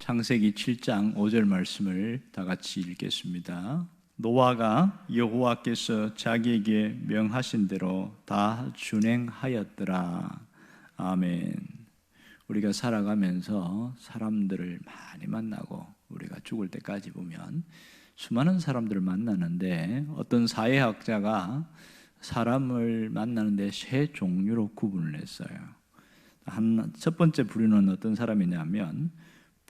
창세기 7장 5절 말씀을 다 같이 읽겠습니다. 노아가 여호와께서 자기에게 명하신 대로 다 준행하였더라. 아멘. 우리가 살아가면서 사람들을 많이 만나고 우리가 죽을 때까지 보면 수많은 사람들을 만나는데, 어떤 사회학자가 사람을 만나는데 세 종류로 구분을 했어요. 첫 번째 부류는 어떤 사람이냐면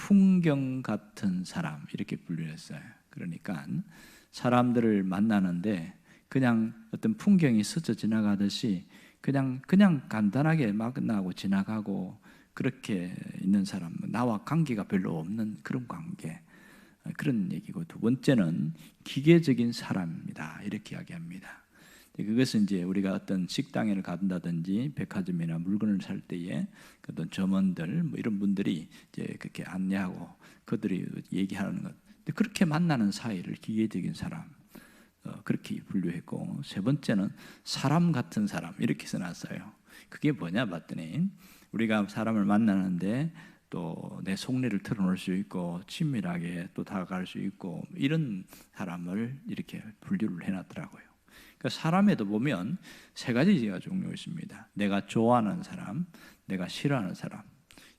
풍경 같은 사람, 이렇게 분류했어요. 그러니까 사람들을 만나는데 그냥 어떤 풍경이 스쳐 지나가듯이 그냥 간단하게 만나고 지나가고 그렇게 있는 사람, 나와 관계가 별로 없는 그런 관계, 그런 얘기고, 두 번째는 기계적인 사람입니다, 이렇게 이야기합니다. 그것은 이제 우리가 어떤 식당에 간다든지 백화점이나 물건을 살 때에 어떤 점원들 이런 분들이 이제 그렇게 안내하고 그들이 얘기하는 것, 그렇게 만나는 사이를 기계적인 사람, 그렇게 분류했고, 세 번째는 사람 같은 사람, 이렇게 써놨어요. 그게 뭐냐 봤더니, 우리가 사람을 만나는데 또 내 속내를 털어놓을 수 있고 친밀하게 또 다가갈 수 있고, 이런 사람을 이렇게 분류를 해놨더라고요. 그러니까 사람에도 보면 세 가지가 종류가 있습니다. 내가 좋아하는 사람, 내가 싫어하는 사람,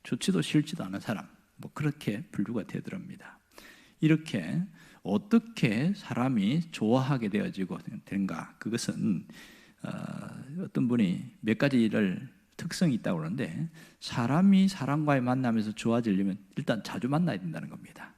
좋지도 싫지도 않은 사람, 그렇게 분류가 되더랍니다. 이렇게 어떻게 사람이 좋아하게 되어지고 되는가, 그것은 어떤 분이 몇 가지를 특성이 있다고 그러는데, 사람이 사람과의 만남에서 좋아지려면 일단 자주 만나야 된다는 겁니다.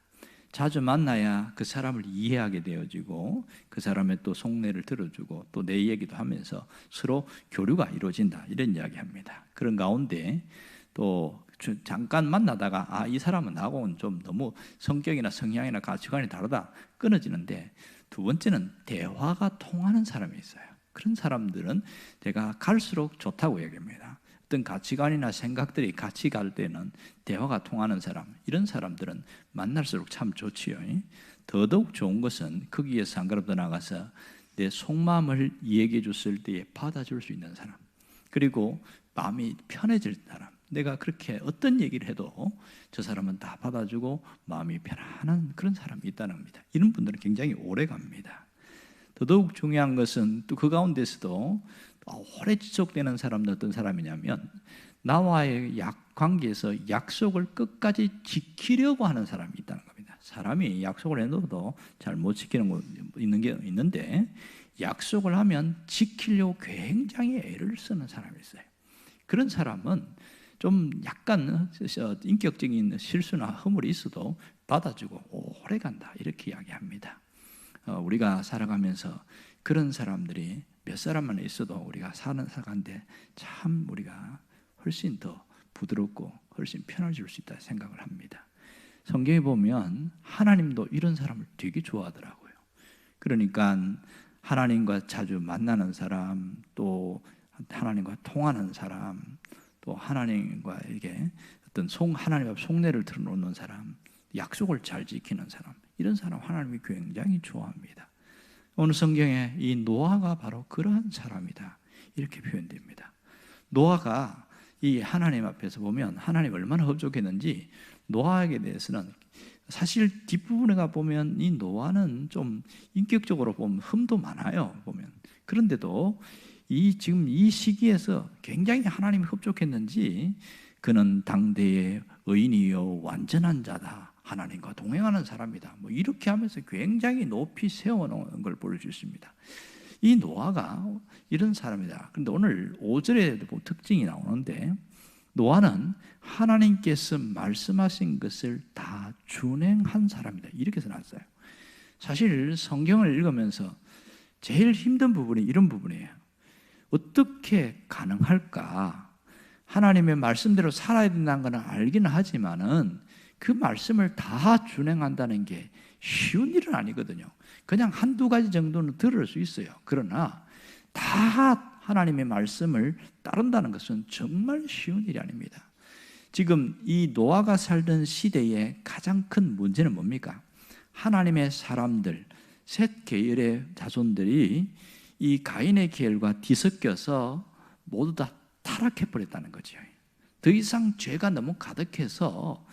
자주 만나야 그 사람을 이해하게 되어지고 그 사람의 또 속내를 들어주고 또 내 얘기도 하면서 서로 교류가 이루어진다, 이런 이야기합니다. 그런 가운데 또 잠깐 만나다가 이 사람은 나하고는 좀 너무 성격이나 성향이나 가치관이 다르다, 끊어지는데, 두 번째는 대화가 통하는 사람이 있어요. 그런 사람들은 제가 갈수록 좋다고 얘기합니다. 어떤 가치관이나 생각들이 같이 갈 때는 대화가 통하는 사람, 이런 사람들은 만날수록 참 좋지요. 더더욱 좋은 것은 거기에서 한 걸음 더 나가서 내 속마음을 얘기해 줬을 때에 받아줄 수 있는 사람, 그리고 마음이 편해질 사람, 내가 그렇게 어떤 얘기를 해도 저 사람은 다 받아주고 마음이 편안한 그런 사람이 있다는 겁니다. 이런 분들은 굉장히 오래 갑니다. 더더욱 중요한 것은 또 그 가운데서도 오래 지속되는 사람은 어떤 사람이냐면, 나와의 관계에서 약속을 끝까지 지키려고 하는 사람이 있다는 겁니다. 사람이 약속을 해놓어도 잘 못 지키는 거 있는 게 있는데, 약속을 하면 지키려고 굉장히 애를 쓰는 사람이 있어요. 그런 사람은 좀 약간 인격적인 실수나 허물이 있어도 받아주고 오래 간다, 이렇게 이야기합니다. 우리가 살아가면서 그런 사람들이 몇 사람만 있어도 우리가 살아가는데 참 우리가 훨씬 더 부드럽고 훨씬 편해질 수 있다 생각을 합니다. 성경에 보면 하나님도 이런 사람을 되게 좋아하더라고요. 그러니까 하나님과 자주 만나는 사람, 또 하나님과 통하는 사람, 또 하나님과 이게 어떤 하나님 앞 속내를 드러놓는 사람, 약속을 잘 지키는 사람, 이런 사람 하나님이 굉장히 좋아합니다. 오늘 성경에 이 노아가 바로 그러한 사람이다, 이렇게 표현됩니다. 노아가 이 하나님 앞에서 보면 하나님 얼마나 흡족했는지, 노아에게 대해서는 사실 뒷부분에 가 보면 이 노아는 좀 인격적으로 보면 흠도 많아요, 보면. 그런데도 지금 이 시기에서 굉장히 하나님이 흡족했는지, 그는 당대의 의인이요 완전한 자다, 하나님과 동행하는 사람이다, 이렇게 하면서 굉장히 높이 세워놓은 걸 볼 수 있습니다. 이 노아가 이런 사람이다. 그런데 오늘 5절에 특징이 나오는데, 노아는 하나님께서 말씀하신 것을 다 준행한 사람이다, 이렇게 써놨어요. 사실 성경을 읽으면서 제일 힘든 부분이 이런 부분이에요. 어떻게 가능할까? 하나님의 말씀대로 살아야 된다는 건 알기는 하지만은 그 말씀을 다 준행한다는 게 쉬운 일은 아니거든요. 그냥 한두 가지 정도는 들을 수 있어요. 그러나 다 하나님의 말씀을 따른다는 것은 정말 쉬운 일이 아닙니다. 지금 이 노아가 살던 시대의 가장 큰 문제는 뭡니까? 하나님의 사람들, 셋 계열의 자손들이 이 가인의 계열과 뒤섞여서 모두 다 타락해버렸다는 거죠. 더 이상 죄가 너무 가득해서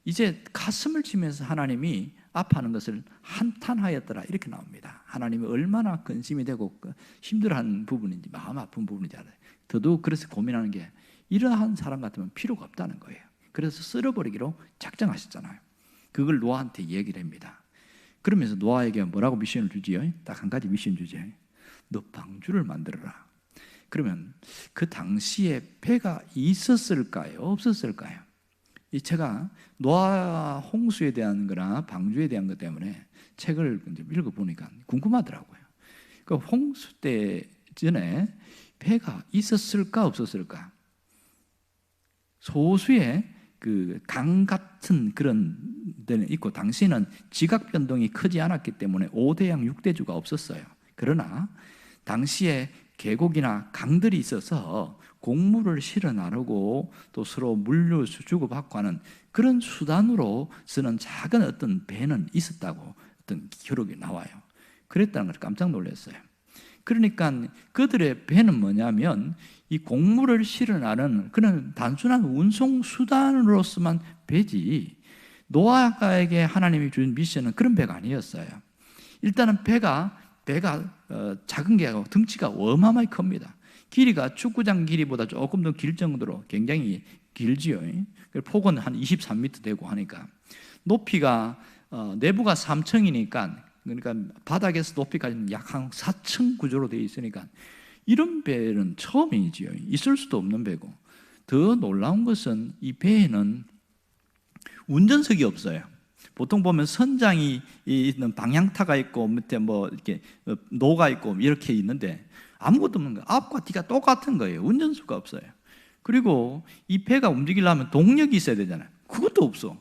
이제 가슴을 치면서 하나님이 아파하는 것을 한탄하였더라 이렇게 나옵니다. 하나님이 얼마나 근심이 되고 힘들어하는 부분인지, 마음 아픈 부분인지 알아요. 더더욱 그래서 고민하는 게, 이러한 사람 같으면 필요가 없다는 거예요. 그래서 쓸어버리기로 작정하셨잖아요. 그걸 노아한테 얘기를 합니다. 그러면서 노아에게 뭐라고 미션을 주지요? 딱 한 가지 미션 주죠. 너 방주를 만들어라. 그러면 그 당시에 배가 있었을까요? 없었을까요? 제가 노아 홍수에 대한 거나 방주에 대한 것 때문에 책을 읽어보니까 궁금하더라고요. 그 홍수 때 전에 배가 있었을까 없었을까? 소수의 그 강 같은 그런 데는 있고, 당시에는 지각 변동이 크지 않았기 때문에 5대양 6대주가 없었어요. 그러나 당시에 계곡이나 강들이 있어서 곡물을 실어 나르고 또 서로 물류 주고받고 하는 그런 수단으로 쓰는 작은 어떤 배는 있었다고 어떤 기록이 나와요. 그랬다는 걸 깜짝 놀랐어요. 그러니까 그들의 배는 뭐냐면 이 곡물을 실어 나르는 그런 단순한 운송 수단으로서만 배지, 노아에게 하나님이 준 미션은 그런 배가 아니었어요. 일단은 배가 작은 게 아니고 덩치가 어마어마하게 큽니다. 길이가 축구장 길이보다 조금 더 길 정도로 굉장히 길지요. 폭은 한 23m 되고 하니까, 높이가 내부가 3층이니까, 그러니까 바닥에서 높이까지는 약 한 4층 구조로 되어 있으니까 이런 배는 처음이지요. 있을 수도 없는 배고, 더 놀라운 것은 이 배에는 운전석이 없어요. 보통 보면 선장이 있는 방향타가 있고 밑에 뭐 이렇게 노가 있고 이렇게 있는데 아무것도 없는 거예요. 앞과 뒤가 똑같은 거예요. 운전수가 없어요. 그리고 이 배가 움직이려면 동력이 있어야 되잖아요. 그것도 없어.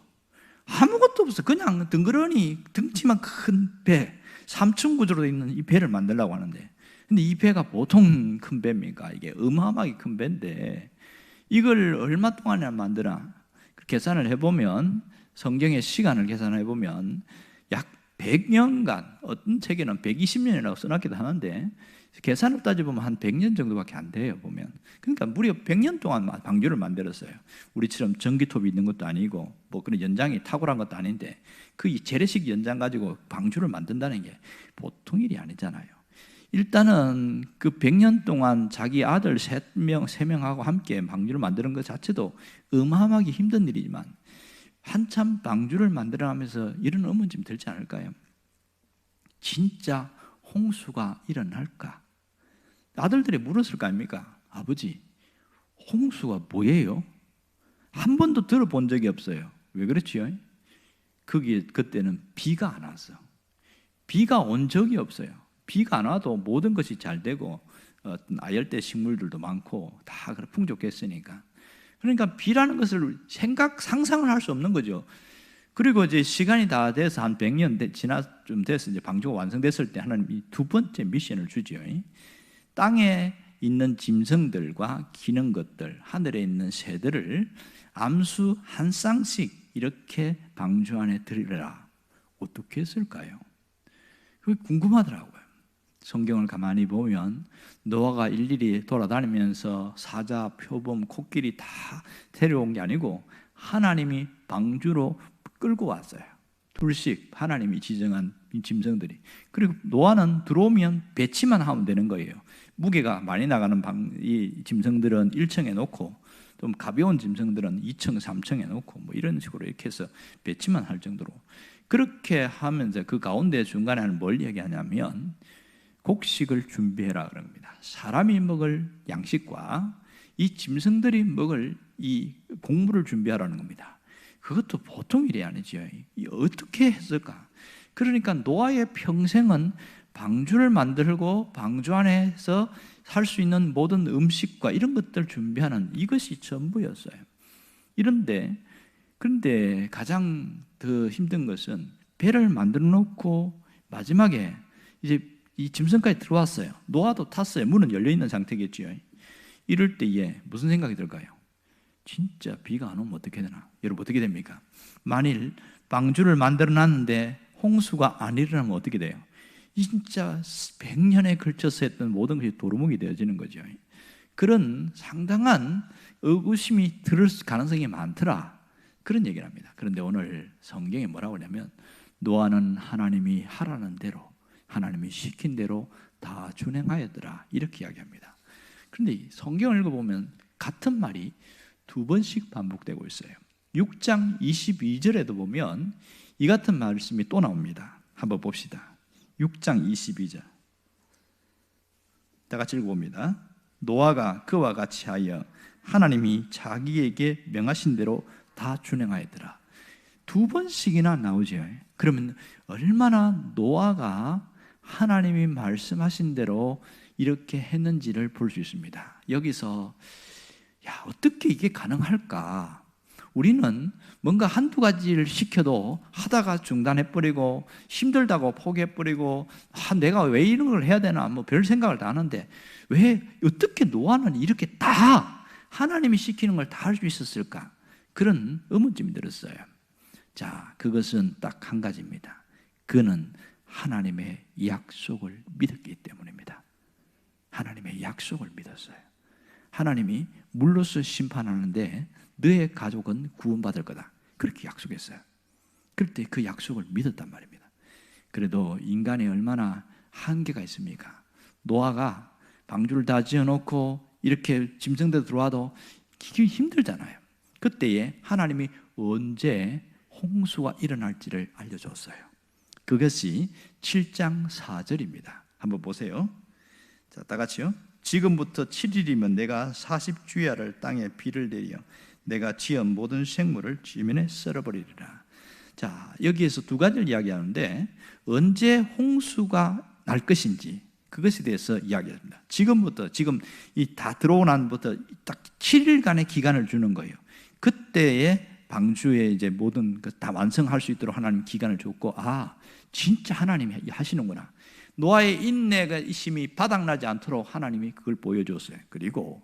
아무것도 없어. 그냥 덩그러니 덩치만 큰 배, 3층 구조로 되어 있는 이 배를 만들려고 하는데, 근데 이 배가 보통 큰 배입니까? 이게 어마어마하게 큰 배인데 이걸 얼마 동안이나 만드나 계산을 해보면, 성경의 시간을 계산해 보면 약 100년간, 어떤 책에는 120년이라고 써놨기도 하는데 계산을 따져보면 한 100년 정도밖에 안 돼요, 보면. 그러니까 무려 100년 동안 방주를 만들었어요. 우리처럼 전기톱이 있는 것도 아니고 뭐 그런 연장이 탁월한 것도 아닌데 그 재래식 연장 가지고 방주를 만든다는 게 보통 일이 아니잖아요. 일단은 그 100년 동안 자기 아들 3명하고 함께 방주를 만드는 것 자체도 어마어마하게 힘든 일이지만, 한참 방주를 만들어가면서 이런 의문 좀 들지 않을까요? 진짜 홍수가 일어날까? 아들들이 물었을 거 아닙니까? 아버지, 홍수가 뭐예요? 한 번도 들어본 적이 없어요. 왜 그렇지요? 그때는 비가 안 왔어. 비가 온 적이 없어요. 비가 안 와도 모든 것이 잘 되고 아열대 식물들도 많고 다 풍족했으니까. 그러니까 비라는 것을 상상을 할 수 없는 거죠. 그리고 이제 시간이 다 돼서 한 100년 좀 돼서 이제 방주가 완성됐을 때 하나님이 두 번째 미션을 주죠. 땅에 있는 짐승들과 기는 것들, 하늘에 있는 새들을 암수 한 쌍씩 이렇게 방주 안에 들이라. 어떻게 했을까요? 그게 궁금하더라고요. 성경을 가만히 보면 노아가 일일이 돌아다니면서 사자, 표범, 코끼리 다 데려온 게 아니고 하나님이 방주로 끌고 왔어요. 둘씩 하나님이 지정한 짐승들이. 그리고 노아는 들어오면 배치만 하면 되는 거예요. 무게가 많이 나가는 이 짐승들은 1층에 놓고 좀 가벼운 짐승들은 2층, 3층에 놓고 뭐 이런 식으로 이렇게 해서 배치만 할 정도로, 그렇게 하면서 그 가운데 중간에는 뭘 얘기하냐면 곡식을 준비해라 그럽니다. 사람이 먹을 양식과 이 짐승들이 먹을 이 곡물을 준비하라는 겁니다. 그것도 보통 일이 아니죠. 어떻게 했을까? 그러니까 노아의 평생은 방주를 만들고 방주 안에서 살 수 있는 모든 음식과 이런 것들을 준비하는 이것이 전부였어요. 그런데 가장 더 힘든 것은 배를 만들어 놓고 마지막에 이제 이 짐승까지 들어왔어요. 노아도 탔어요. 문은 열려 있는 상태겠지요. 이럴 때에 무슨 생각이 들까요? 진짜 비가 안 오면 어떻게 되나? 여러분 어떻게 됩니까? 만일 방주를 만들어 놨는데 홍수가 안 일어나면 어떻게 돼요? 진짜 100년에 걸쳐서 했던 모든 것이 도루묵이 되어지는 거죠. 그런 상당한 의구심이 들을 가능성이 많더라. 그런 얘기를 합니다. 그런데 오늘 성경에 뭐라고 하냐면 노아는 하나님이 하라는 대로, 하나님이 시킨 대로 다 준행하였더라, 이렇게 이야기합니다. 그런데 성경을 읽어보면 같은 말이 두 번씩 반복되고 있어요. 6장 22절에도 보면 이 같은 말씀이 또 나옵니다. 한번 봅시다. 6장 22절 다 같이 읽어봅니다. 노아가 그와 같이 하여 하나님이 자기에게 명하신 대로 다 준행하였더라. 두 번씩이나 나오죠. 그러면 얼마나 노아가 하나님이 말씀하신 대로 이렇게 했는지를 볼 수 있습니다. 여기서 어떻게 이게 가능할까? 우리는 뭔가 한두 가지를 시켜도 하다가 중단해버리고 힘들다고 포기해버리고 내가 왜 이런 걸 해야 되나 별 생각을 다 하는데 왜 어떻게 노아는 이렇게 다 하나님이 시키는 걸 다 할 수 있었을까? 그런 의문점이 들었어요. 자, 그것은 딱 한 가지입니다. 그는 하나님의 약속을 믿었기 때문입니다. 하나님의 약속을 믿었어요. 하나님이 물로서 심판하는데 너의 가족은 구원받을 거다, 그렇게 약속했어요. 그럴 때 그 약속을 믿었단 말입니다. 그래도 인간이 얼마나 한계가 있습니까? 노아가 방주를 다 지어놓고 이렇게 짐승들 들어와도 기기 힘들잖아요. 그때에 하나님이 언제 홍수가 일어날지를 알려줬어요. 그것이 7장 4절입니다. 한번 보세요. 자, 다 같이요. 지금부터 7일이면 내가 40주야를 땅에 비를 내려 내가 지은 모든 생물을 지면에 썰어버리리라. 자, 여기에서 두 가지를 이야기하는데 언제 홍수가 날 것인지 그것에 대해서 이야기합니다. 지금부터, 지금 이 다 들어오고 난부터 딱 7일간의 기간을 주는 거예요. 그때에 방주에 이제 모든 것 다 완성할 수 있도록 하나님 기간을 줬고, 진짜 하나님이 하시는구나. 노아의 인내가 심히 바닥나지 않도록 하나님이 그걸 보여줬어요. 그리고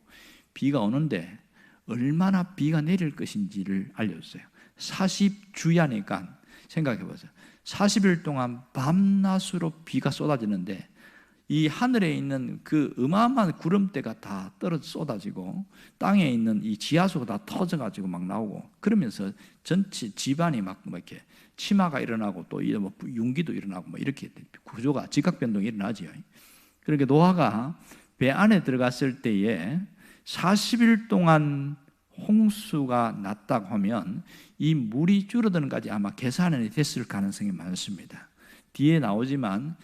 비가 오는데 얼마나 비가 내릴 것인지를 알려줬어요. 40주야니까 생각해 보세요. 40일 동안 밤낮으로 비가 쏟아지는데 이 하늘에 있는 그 어마어마한 구름대가 다 떨어져 쏟아지고 땅에 있는 이 지하수가 다 터져가지고 막 나오고, 그러면서 전체 집안이 막 이렇게 치마가 일어나고 또 융기도 일어나고 이렇게 구조가 지각 변동이 일어나죠. 그러니까 노아가 배 안에 들어갔을 때에 40일 동안 홍수가 났다고 하면 이 물이 줄어드는 까지 아마 계산이 됐을 가능성이 많습니다. 뒤에 나오지만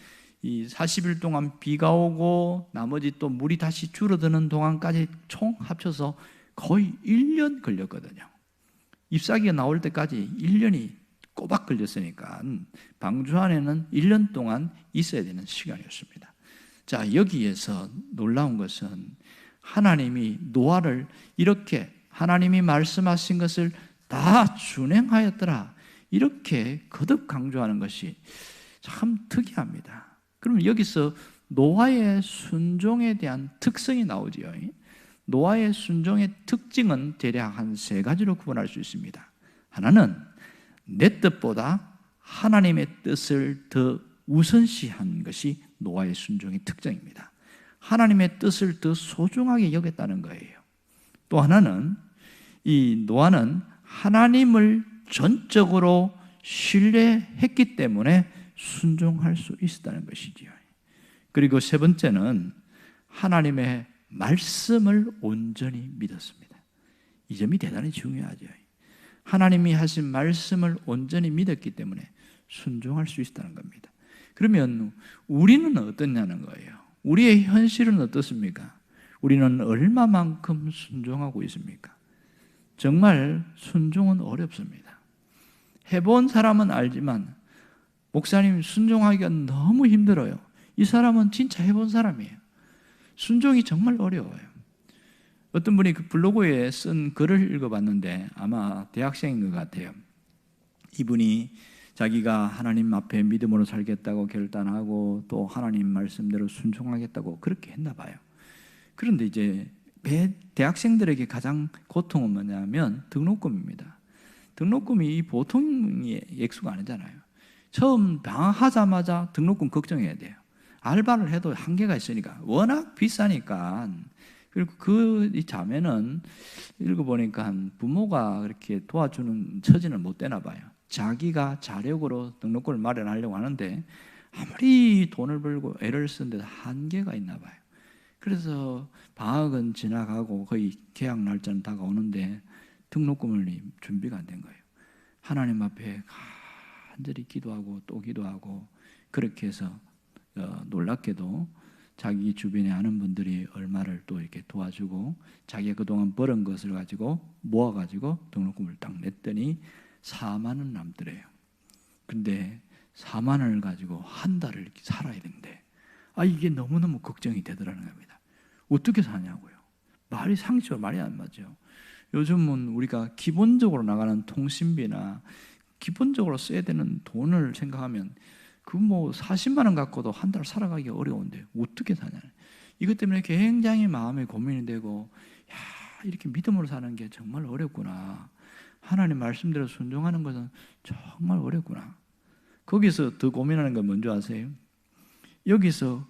이 40일 동안 비가 오고 나머지 또 물이 다시 줄어드는 동안까지 총 합쳐서 거의 1년 걸렸거든요. 잎사귀가 나올 때까지 1년이 꼬박 걸렸으니까 방주 안에는 1년 동안 있어야 되는 시간이었습니다. 자, 여기에서 놀라운 것은 하나님이 노아를 이렇게 하나님이 말씀하신 것을 다 준행하였더라, 이렇게 거듭 강조하는 것이 참 특이합니다. 그러면 여기서 노아의 순종에 대한 특성이 나오지요. 노아의 순종의 특징은 대략 한 세 가지로 구분할 수 있습니다. 하나는 내 뜻보다 하나님의 뜻을 더 우선시한 것이 노아의 순종의 특징입니다. 하나님의 뜻을 더 소중하게 여겼다는 거예요. 또 하나는 이 노아는 하나님을 전적으로 신뢰했기 때문에 순종할 수 있었다는 것이지요. 그리고 세 번째는 하나님의 말씀을 온전히 믿었습니다. 이 점이 대단히 중요하죠. 하나님이 하신 말씀을 온전히 믿었기 때문에 순종할 수 있었다는 겁니다. 그러면 우리는 어떠냐는 거예요. 우리의 현실은 어떻습니까? 우리는 얼마만큼 순종하고 있습니까? 정말 순종은 어렵습니다. 해본 사람은 알지만 목사님 순종하기가 너무 힘들어요. 이 사람은 진짜 해본 사람이에요. 순종이 정말 어려워요. 어떤 분이 그 블로그에 쓴 글을 읽어봤는데 아마 대학생인 것 같아요. 이분이 자기가 하나님 앞에 믿음으로 살겠다고 결단하고 또 하나님 말씀대로 순종하겠다고 그렇게 했나 봐요. 그런데 이제 대학생들에게 가장 고통은 뭐냐면 등록금입니다. 등록금이 보통의 액수가 아니잖아요. 처음 방학하자마자 등록금 걱정해야 돼요. 알바를 해도 한계가 있으니까, 워낙 비싸니까 그리고 그 이 자매는 읽어보니까 부모가 그렇게 도와주는 처지는 못 되나 봐요. 자기가 자력으로 등록금을 마련하려고 하는데 아무리 돈을 벌고 애를 쓰는데도 한계가 있나 봐요. 그래서 방학은 지나가고 거의 개학 날짜는 다가오는데 등록금을 준비가 안 된 거예요. 하나님 앞에 간절히 기도하고 또 기도하고 그렇게 해서 놀랍게도 자기 주변에 아는 분들이 얼마를 또 이렇게 도와주고 자기가 그동안 벌은 것을 가지고 모아가지고 등록금을 딱 냈더니 4만 원 남더래요. 근데 4만 원을 가지고 한 달을 이렇게 살아야 되는데 이게 너무너무 걱정이 되더라는 겁니다. 어떻게 사냐고요. 말이 상식적으로 말이 안 맞죠. 요즘은 우리가 기본적으로 나가는 통신비나 기본적으로 써야 되는 돈을 생각하면 그 40만 원 갖고도 한 달 살아가기 어려운데 어떻게 사냐. 이것 때문에 굉장히 마음에 고민이 되고 이렇게 믿음으로 사는 게 정말 어렵구나. 하나님 말씀대로 순종하는 것은 정말 어렵구나. 거기서 더 고민하는 건 뭔지 아세요? 여기서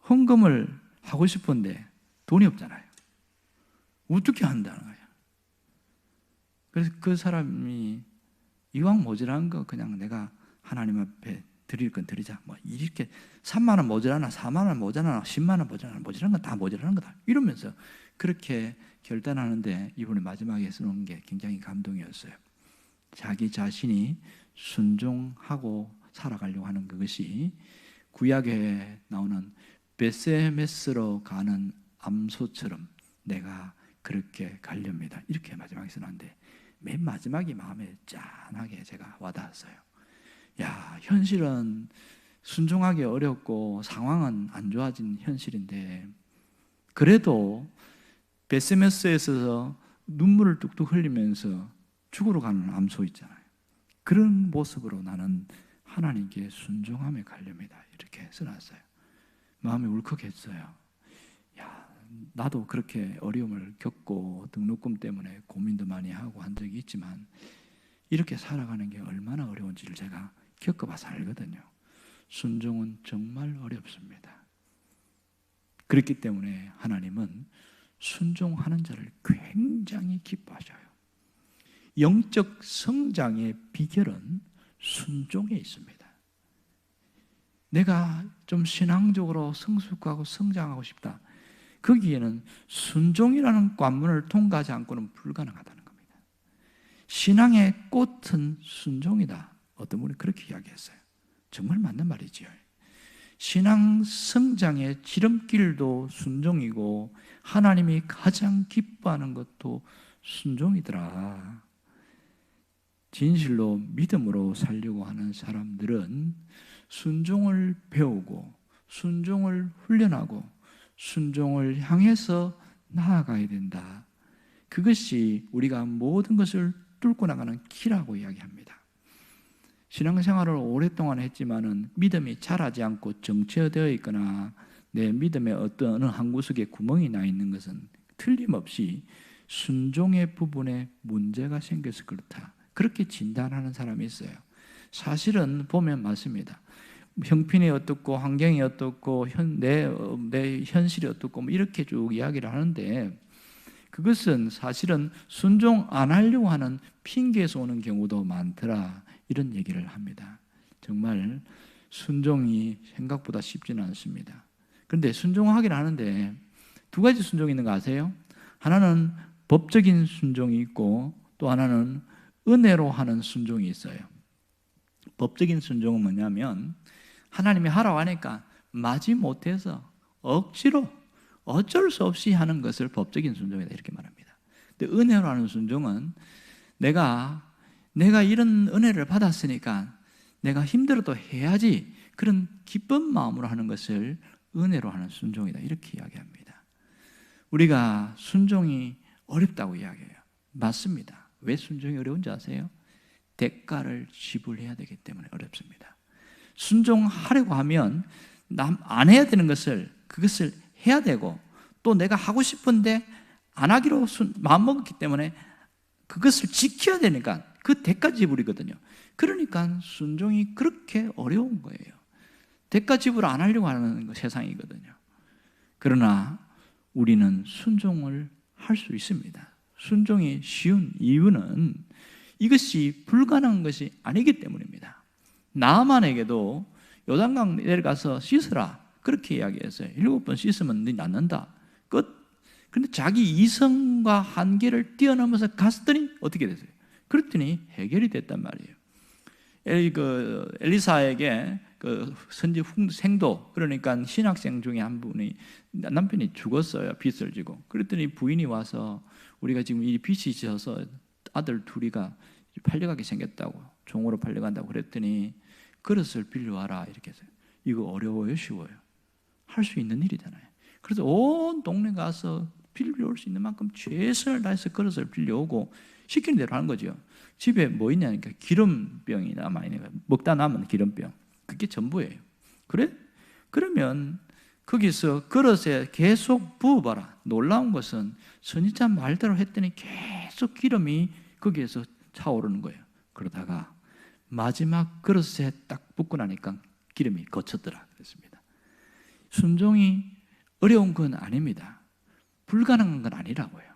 헌금을 하고 싶은데 돈이 없잖아요. 어떻게 한다는 거예요. 그래서 그 사람이 이왕 모자란 거 그냥 내가 하나님 앞에 드릴 건 드리자. 이렇게 3만 원 모자라나 4만 원 모자라나 10만 원 모자라나 모자란 건 다 모자라는 거다. 이러면서 그렇게 결단하는데 이분이 마지막에 쓰는 게 굉장히 감동이었어요. 자기 자신이 순종하고 살아가려고 하는 그것이 구약에 나오는 베세메스로 가는 암소처럼 내가 그렇게 가렵니다. 이렇게 마지막에 쓰는데 맨 마지막이 마음에 짠하게 제가 와닿았어요. 현실은 순종하기 어렵고 상황은 안 좋아진 현실인데 그래도 베세메스에서 눈물을 뚝뚝 흘리면서 죽으러 가는 암소 있잖아요. 그런 모습으로 나는 하나님께 순종함에 가렵니다. 이렇게 써놨어요. 마음이 울컥했어요. 나도 그렇게 어려움을 겪고 등록금 때문에 고민도 많이 하고 한 적이 있지만 이렇게 살아가는 게 얼마나 어려운지를 제가 겪어봐서 알거든요. 순종은 정말 어렵습니다. 그렇기 때문에 하나님은 순종하는 자를 굉장히 기뻐하셔요. 영적 성장의 비결은 순종에 있습니다. 내가 좀 신앙적으로 성숙하고 성장하고 싶다. 거기에는 순종이라는 관문을 통과하지 않고는 불가능하다는 겁니다. 신앙의 꽃은 순종이다. 어떤 분이 그렇게 이야기했어요. 정말 맞는 말이지요. 신앙 성장의 지름길도 순종이고 하나님이 가장 기뻐하는 것도 순종이더라. 진실로 믿음으로 살려고 하는 사람들은 순종을 배우고 순종을 훈련하고 순종을 향해서 나아가야 된다. 그것이 우리가 모든 것을 뚫고 나가는 길이라고 이야기합니다. 신앙생활을 오랫동안 했지만은 믿음이 자라지 않고 정체되어 있거나 내 믿음의 어느 한 구석에 구멍이 나 있는 것은 틀림없이 순종의 부분에 문제가 생겨서 그렇다. 그렇게 진단하는 사람이 있어요. 사실은 보면 맞습니다. 형편이 어떻고 환경이 어떻고 내 현실이 어떻고 이렇게 쭉 이야기를 하는데 그것은 사실은 순종 안 하려고 하는 핑계에서 오는 경우도 많더라. 이런 얘기를 합니다. 정말 순종이 생각보다 쉽지는 않습니다. 그런데 순종하긴 하는데 두 가지 순종이 있는 거 아세요? 하나는 법적인 순종이 있고 또 하나는 은혜로 하는 순종이 있어요. 법적인 순종은 뭐냐면 하나님이 하라고 하니까 마지못해서 억지로 어쩔 수 없이 하는 것을 법적인 순종이다 이렇게 말합니다. 근데 은혜로 하는 순종은 내가 이런 은혜를 받았으니까 내가 힘들어도 해야지 그런 기쁜 마음으로 하는 것을 은혜로 하는 순종이다 이렇게 이야기합니다. 우리가 순종이 어렵다고 이야기해요. 맞습니다. 왜 순종이 어려운지 아세요? 대가를 지불해야 되기 때문에 어렵습니다. 순종하려고 하면 남 안 해야 되는 그것을 해야 되고 또 내가 하고 싶은데 안 하기로 마음먹었기 때문에 그것을 지켜야 되니까 그 대가 지불이거든요. 그러니까 순종이 그렇게 어려운 거예요. 대가 지불 안 하려고 하는 세상이거든요. 그러나 우리는 순종을 할 수 있습니다. 순종이 쉬운 이유는 이것이 불가능한 것이 아니기 때문입니다. 나아만에게도 요단강 내려가서 씻으라 그렇게 이야기했어요. 7번 씻으면 네 낫는다. 끝. 그런데 자기 이성과 한계를 뛰어넘어서 갔더니 어떻게 됐어요? 그랬더니 해결이 됐단 말이에요. 엘리사에게 그 선지 생도, 그러니까 신학생 중에 한 분이 남편이 죽었어요. 빚을 지고. 그랬더니 부인이 와서 우리가 지금 이 빚이 져서 아들 둘이가 팔려가게 생겼다고, 종으로 팔려간다고 그랬더니 그릇을 빌려와라 이렇게 해서. 이거 어려워요, 쉬워요? 할 수 있는 일이잖아요. 그래서 온 동네 가서 빌려올 수 있는 만큼 최선을 다해서 그릇을 빌려오고 시키는 대로 하는 거죠. 집에 뭐 있냐니까 기름병이 남아있는 거예요. 먹다 남은 기름병. 그게 전부예요. 그래? 그러면 거기서 그릇에 계속 부어봐라. 놀라운 것은 선지자 말대로 했더니 계속 기름이 거기에서 차오르는 거예요. 그러다가 마지막 그릇에 딱 붓고 나니까 기름이 거쳤더라 그랬습니다. 순종이 어려운 건 아닙니다. 불가능한 건 아니라고요.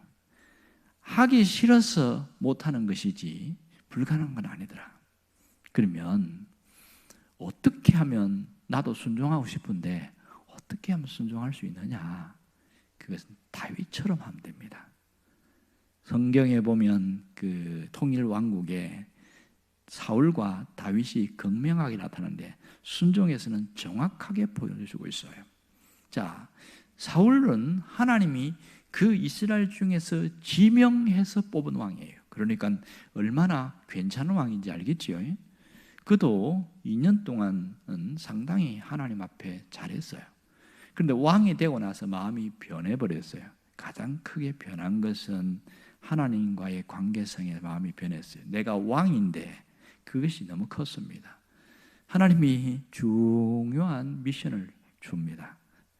하기 싫어서 못하는 것이지 불가능한 건 아니더라. 그러면 어떻게 하면 나도 순종하고 싶은데 어떻게 하면 순종할 수 있느냐? 그것은 다윗처럼 하면 됩니다. 성경에 보면 그 통일 왕국에 사울과 다윗이 극명하게 나타나는데 순종에서는 정확하게 보여주고 있어요. 자, 사울은 하나님이 그 이스라엘 중에서 지명해서 뽑은 왕이에요. 그러니까 얼마나 괜찮은 왕인지 알겠지요? 그도 2년 동안은 상당히 하나님 앞에 잘했어요. 그런데 왕이 되고 나서 마음이 변해버렸어요. 가장 크게 변한 것은 하나님과의 관계성에 마음이 변했어요. 내가 왕인데 그것이 너무 컸습니다. 하나님이 중요한 미션을 줍니다.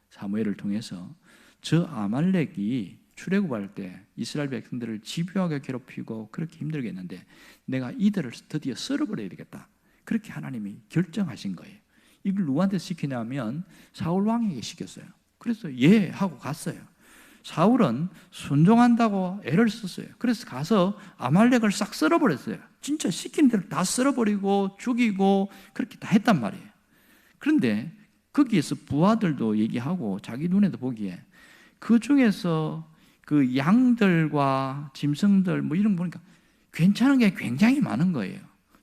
사무엘을 통해서 저 아말렉이 출애굽할 때 이스라엘 백성들을 집요하게 괴롭히고 그렇게 힘들게 했는데 내가 이들을 드디어 썰어버려야 되겠다. 그렇게 하나님이 결정하신 거예요. 이걸 누구한테 시키냐면 사울 왕에게 시켰어요. 그래서 예 하고 갔어요. 사울은 순종한다고 애를 썼어요. 그래서 가서 아말렉을 싹 썰어버렸어요. 진짜 시킨 대로 다 썰어버리고 죽이고 그렇게 다 했단 말이에요. 그런데 거기에서 부하들도 얘기하고 자기 눈에도 보기에 그 중에서 그 양들과 짐승들 뭐 이런 거 보니까 괜찮은 게 굉장히 많은 거예요.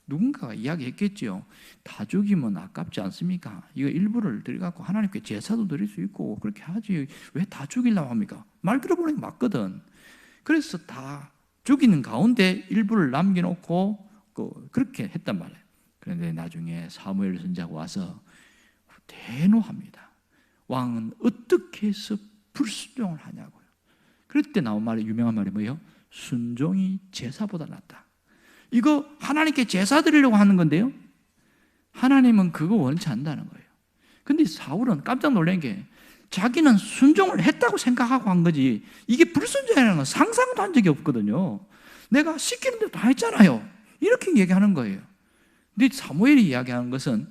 누군가가 이야기했겠죠. 다 죽이면 아깝지 않습니까? 이거 일부를 들여갖고 하나님께 제사도 드릴 수 있고 그렇게 하지 왜 다 죽이려고 합니까? 말 들어보니까 맞거든. 그래서 다 죽이는 가운데 일부를 남겨놓고 그렇게 했단 말이에요. 그런데 나중에 사무엘 선지자가 와서 대노합니다. 왕은 어떻게 해서 불순종을 하냐고요. 그럴 때 나온 말이 유명한 말이 뭐예요? 순종이 제사보다 낫다. 이거 하나님께 제사 드리려고 하는 건데요. 하나님은 그거 원치 않는다는 거예요. 근데 사울은 깜짝 놀란 게 자기는 순종을 했다고 생각하고 한 거지 이게 불순종이라는 건 상상도 한 적이 없거든요. 내가 시키는 대로 다 했잖아요. 이렇게 얘기하는 거예요. 근데 사무엘이 이야기하는 것은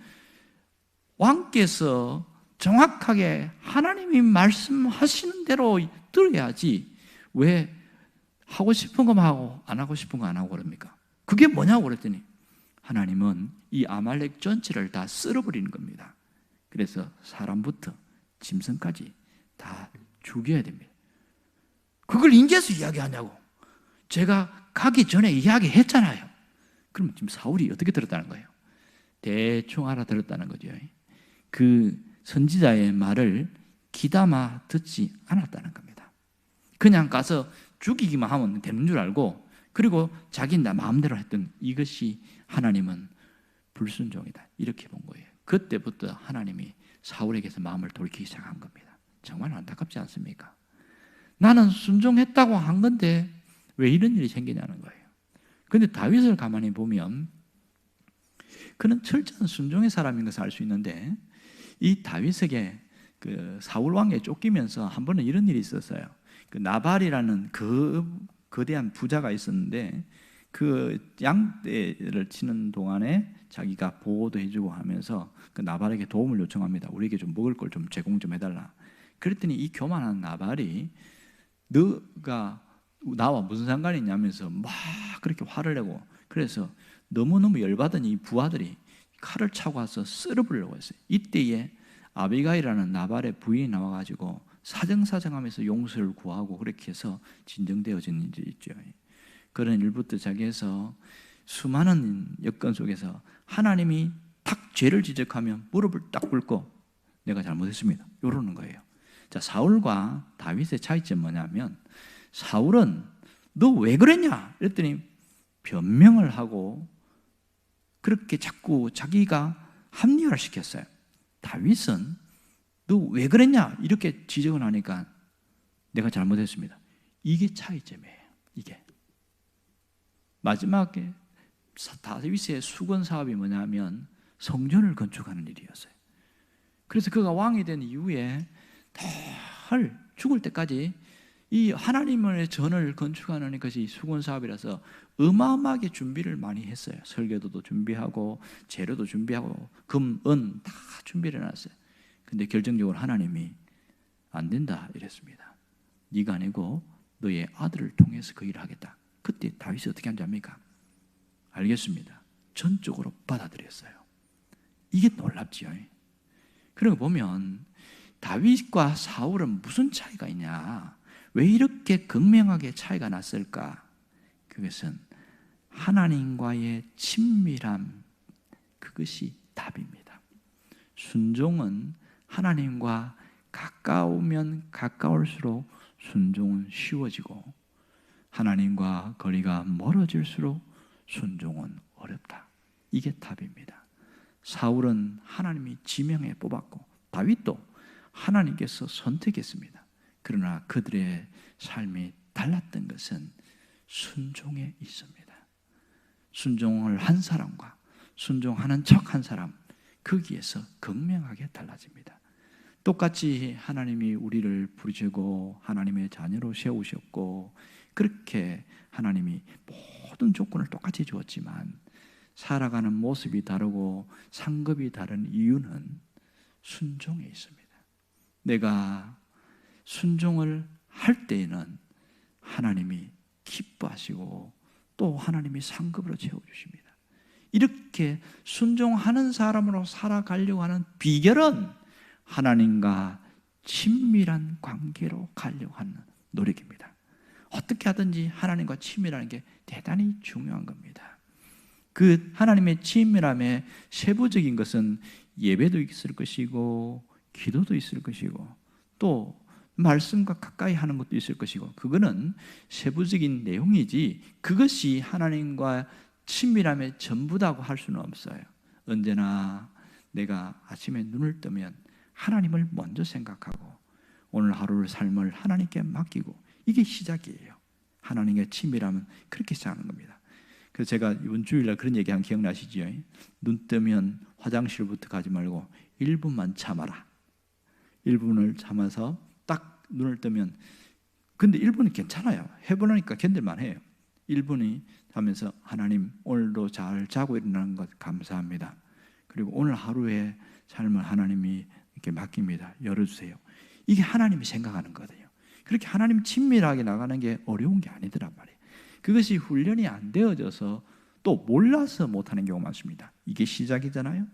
왕께서 정확하게 하나님이 말씀하시는 대로 들어야지 왜 하고 싶은 것만 하고 안 하고 싶은 거 안 하고 그럽니까? 그게 뭐냐고 그랬더니 하나님은 이 아말렉 전체를 다 쓸어버리는 겁니다. 그래서 사람부터 짐승까지 다 죽여야 됩니다. 그걸 인제서 이야기하냐고. 제가 가기 전에 이야기했잖아요. 그럼 지금 사울이 어떻게 들었다는 거예요? 대충 알아들었다는 거죠. 그 선지자의 말을 귀담아 듣지 않았다는 겁니다. 그냥 가서 죽이기만 하면 되는 줄 알고 그리고 자기는 나 마음대로 했던 이것이 하나님은 불순종이다 이렇게 본 거예요. 그때부터 하나님이 사울에게서 마음을 돌리기 시작한 겁니다. 정말 안타깝지 않습니까? 나는 순종했다고 한 건데 왜 이런 일이 생기냐는 거예요. 그런데 다윗을 가만히 보면 그는 철저한 순종의 사람인 것을 알 수 있는데 이 다윗에게 그 사울 왕에 쫓기면서 한 번은 이런 일이 있었어요. 그 나발이라는 그 거대한 부자가 있었는데 그 양떼를 치는 동안에 자기가 보호도 해주고 하면서 그 나발에게 도움을 요청합니다. 우리에게 좀 먹을 걸 좀 제공 좀 해달라. 그랬더니 이 교만한 나발이 너가 나와 무슨 상관이 있냐면서 막 그렇게 화를 내고, 그래서 너무너무 열받은 이 부하들이 칼을 차고 와서 쓸어버리려고 했어요. 이때에 아비가일이라는 나발의 부인이 나와가지고 사정사정하면서 용서를 구하고 그렇게 해서 진정되어진 일이 있죠. 그런 일부터 시작해서 수많은 여건 속에서 하나님이 탁 죄를 지적하면 무릎을 딱 꿇고 내가 잘못했습니다 이러는 거예요. 자, 사울과 다윗의 차이점은 뭐냐면, 사울은 너 왜 그랬냐 이랬더니 변명을 하고 그렇게 자꾸 자기가 합리화를 시켰어요. 다윗은 너 왜 그랬냐 이렇게 지적을 하니까 내가 잘못했습니다. 이게 차이점이에요. 이게 마지막에 다윗의 수건 사업이 뭐냐면 성전을 건축하는 일이었어요. 그래서 그가 왕이 된 이후에 늘 죽을 때까지 이 하나님의 전을 건축하는 것이 수건 사업이라서 어마어마하게 준비를 많이 했어요. 설계도도 준비하고 재료도 준비하고 금, 은 다 준비를 해놨어요. 근데 결정적으로 하나님이 안 된다 이랬습니다. 네가 아니고 너의 아들을 통해서 그 일을 하겠다. 그때 다윗이 어떻게 한지 압니까? 알겠습니다. 전적으로 받아들였어요. 이게 놀랍지요. 그러고 보면 다윗과 사울은 무슨 차이가 있냐? 왜 이렇게 극명하게 차이가 났을까? 그것은 하나님과의 친밀함, 그것이 답입니다. 순종은 하나님과 가까우면 가까울수록 순종은 쉬워지고, 하나님과 거리가 멀어질수록 순종은 어렵다. 이게 답입니다. 사울은 하나님이 지명해 뽑았고 다윗도 하나님께서 선택했습니다. 그러나 그들의 삶이 달랐던 것은 순종에 있습니다. 순종을 한 사람과 순종하는 척 한 사람, 거기에서 극명하게 달라집니다. 똑같이 하나님이 우리를 부르시고 하나님의 자녀로 세우셨고, 그렇게 하나님이 모든 조건을 똑같이 주었지만 살아가는 모습이 다르고 상급이 다른 이유는 순종에 있습니다. 내가 순종을 할 때에는 하나님이 기뻐하시고 또 하나님이 상급으로 채워주십니다. 이렇게 순종하는 사람으로 살아가려고 하는 비결은 하나님과 친밀한 관계로 가려고 하는 노력입니다. 어떻게 하든지 하나님과 친밀하는 게 대단히 중요한 겁니다. 그 하나님의 친밀함의 세부적인 것은 예배도 있을 것이고 기도도 있을 것이고 또 말씀과 가까이 하는 것도 있을 것이고, 그거는 세부적인 내용이지 그것이 하나님과 친밀함의 전부다고 할 수는 없어요. 언제나 내가 아침에 눈을 뜨면 하나님을 먼저 생각하고 오늘 하루의 삶을 하나님께 맡기고, 이게 시작이에요. 하나님의 친밀함은 그렇게 시작하는 겁니다. 그래서 제가 이번 주일날 그런 얘기한 기억나시죠? 눈 뜨면 화장실부터 가지 말고 1분만 참아라. 1분을 참아서 딱 눈을 뜨면, 근데 1분은 괜찮아요. 해보니까 견딜만 해요. 1분이 하면서 하나님 오늘도 잘 자고 일어나는 것 감사합니다. 그리고 오늘 하루의 삶을 하나님이 이렇게 맡깁니다. 열어주세요. 이게 하나님이 생각하는 거거든요. 그렇게 하나님 친밀하게 나가는 게 어려운 게 아니더란 말이에요. 그것이 훈련이 안 되어져서 또 몰라서 못하는 경우가 많습니다. 이게 시작이잖아요.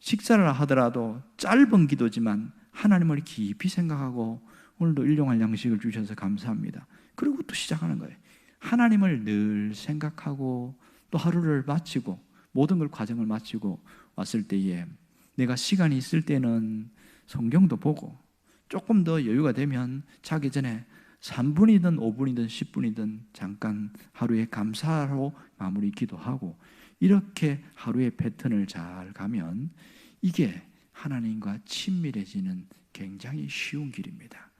식사를 하더라도 짧은 기도지만 하나님을 깊이 생각하고 오늘도 일용할 양식을 주셔서 감사합니다. 그리고 또 시작하는 거예요. 하나님을 늘 생각하고 또 하루를 마치고 모든 걸 과정을 마치고 왔을 때에 내가 시간이 있을 때는 성경도 보고 조금 더 여유가 되면 자기 전에 3분이든 5분이든 10분이든 잠깐 하루에 감사로 마무리 기도하고, 이렇게 하루의 패턴을 잘 가면 이게 하나님과 친밀해지는 굉장히 쉬운 길입니다.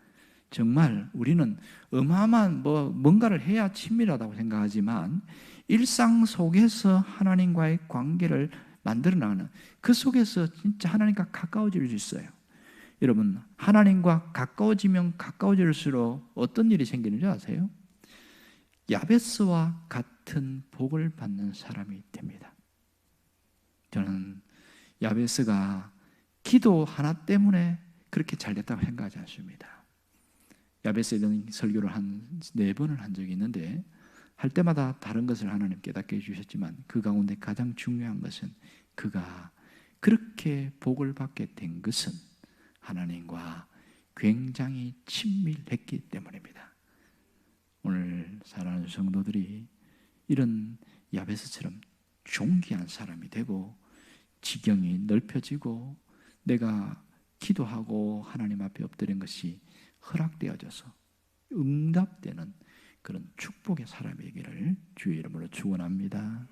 정말 우리는 어마어마한 뭔가를 해야 친밀하다고 생각하지만 일상 속에서 하나님과의 관계를 만들어 나가는, 그 속에서 진짜 하나님과 가까워질 수 있어요. 여러분, 하나님과 가까워지면 가까워질수록 어떤 일이 생기는 줄 아세요? 야베스와 같은 복을 받는 사람이 됩니다. 저는 야베스가 기도 하나 때문에 그렇게 잘 됐다고 생각하지 않습니다. 야베스에 대한 설교를 한 4번을 한 적이 있는데 할 때마다 다른 것을 하나님 깨닫게 해주셨지만 그 가운데 가장 중요한 것은 그가 그렇게 복을 받게 된 것은 하나님과 굉장히 친밀했기 때문입니다. 오늘 사랑하는 성도들이 이런 야베스처럼 존귀한 사람이 되고 지경이 넓혀지고 내가 기도하고 하나님 앞에 엎드린 것이 허락되어져서 응답되는 그런 축복의 사람이기를 주의 이름으로 축원합니다.